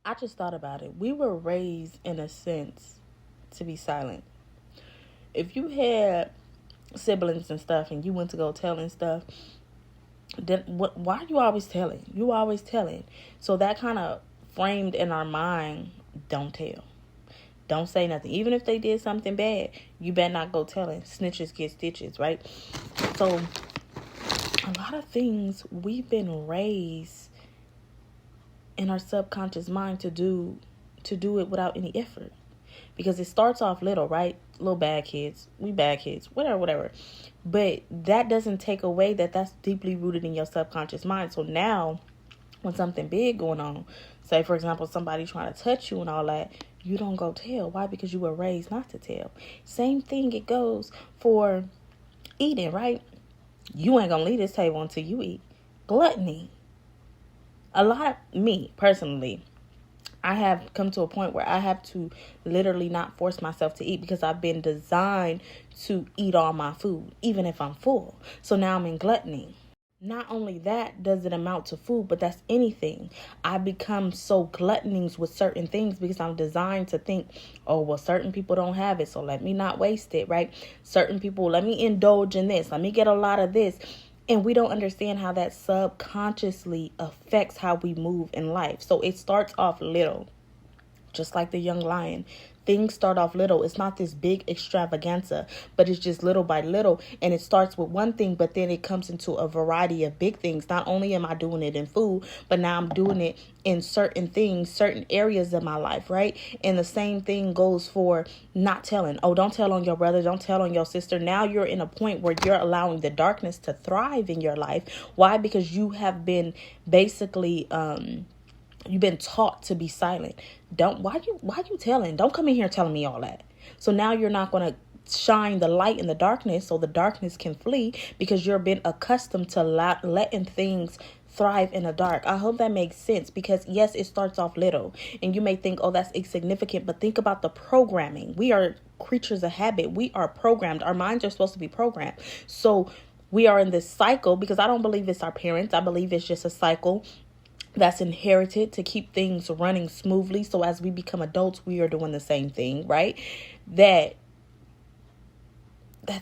I just thought about it. We were raised, in a sense, to be silent. If you had siblings and stuff and you went to go telling stuff, then why are you always telling? You always telling. So that kind of framed in our mind, don't tell. Don't say nothing. Even if they did something bad, you better not go telling. Snitches get stitches, right? So a lot of things we've been raised in our subconscious mind to do it without any effort. Because it starts off little, right? Little bad kids. We bad kids. Whatever. But that doesn't take away that that's deeply rooted in your subconscious mind. So now when something big going on, say for example somebody trying to touch you and all that, you don't go tell. Why? Because you were raised not to tell. Same thing it goes for eating, right? You ain't gonna leave this table until you eat. Gluttony. A lot, me personally, I have come to a point where I have to literally not force myself to eat because I've been designed to eat all my food, even if I'm full. So now I'm in gluttony. Not only that does it amount to food, but that's anything. I become so gluttonous with certain things because I'm designed to think, oh, well, certain people don't have it, so let me not waste it, right? Certain people, let me indulge in this. Let me get a lot of this. And we don't understand how that subconsciously affects how we move in life. So it starts off little, just like the young lion. Things start off little. It's not this big extravaganza, but it's just little by little. And it starts with one thing, but then it comes into a variety of big things. Not only am I doing it in food, but now I'm doing it in certain things, certain areas of my life, right? And the same thing goes for not telling. Oh, don't tell on your brother. Don't tell on your sister. Now you're in a point where you're allowing the darkness to thrive in your life. Why? Because you have been basically, you've been taught to be silent. Why you telling? Don't come in here telling me all that. So now you're not going to shine the light in the darkness so the darkness can flee because you're been accustomed to letting things thrive in the dark. I hope that makes sense because yes, it starts off little and you may think, oh, that's insignificant, but think about the programming. We are creatures of habit. We are programmed. Our minds are supposed to be programmed. So we are in this cycle because I don't believe it's our parents. I believe it's just a cycle that's inherited to keep things running smoothly. So as we become adults, we are doing the same thing, right? That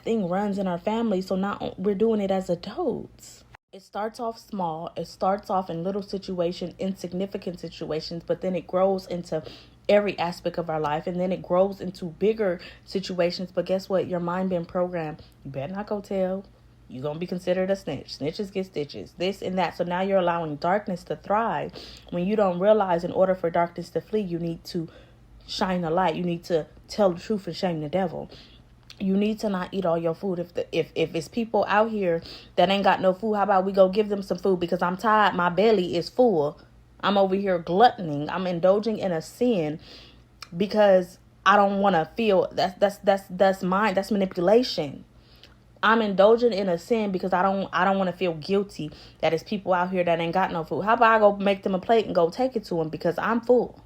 thing runs in our family. So now we're doing it as adults. It starts off small. It starts off in little situations, insignificant situations, but then it grows into every aspect of our life. And then it grows into bigger situations. But guess what? Your mind been programmed. You better not go tell. You're going to be considered a snitch. Snitches get stitches. This and that. So now you're allowing darkness to thrive when you don't realize in order for darkness to flee, you need to shine the light. You need to tell the truth and shame the devil. You need to not eat all your food. If it's people out here that ain't got no food, how about we go give them some food because I'm tired. My belly is full. I'm over here gluttoning. I'm indulging in a sin because I don't want to feel that's mine. That's manipulation. I'm indulging in a sin because I don't want to feel guilty that it's people out here that ain't got no food. How about I go make them a plate and go take it to them because I'm full?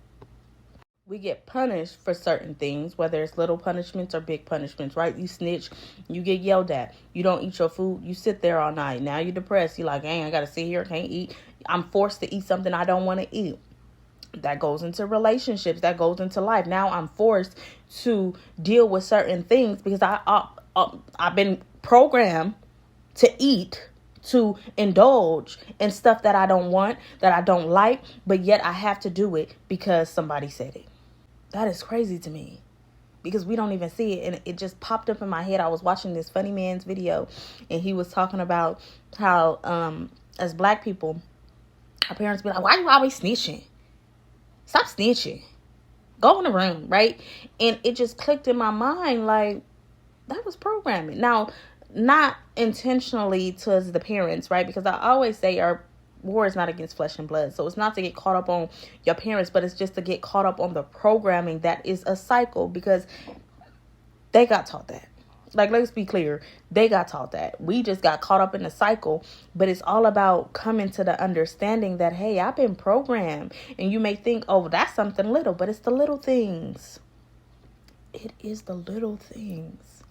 We get punished for certain things, whether it's little punishments or big punishments, right? You snitch, you get yelled at. You don't eat your food, you sit there all night. Now you're depressed. You're like, hey, I got to sit here, can't eat. I'm forced to eat something I don't want to eat. That goes into relationships. That goes into life. Now I'm forced to deal with certain things because I've been programmed to eat, to indulge in stuff that I don't want, that I don't like, but yet I have to do it because somebody said it. That is crazy to me because we don't even see it. And it just popped up in my head. I was watching this funny man's video and he was talking about how as black people, our parents be like, why you always snitching? Stop snitching. Go in the room, right? And it just clicked in my mind like that was programming. Now, not intentionally towards the parents, right? Because I always say our war is not against flesh and blood. So it's not to get caught up on your parents, but it's just to get caught up on the programming that is a cycle because they got taught that. Like, let's be clear. They got taught that. We just got caught up in the cycle. But it's all about coming to the understanding that, hey, I've been programmed. And you may think, oh, that's something little. But it's the little things. It is the little things.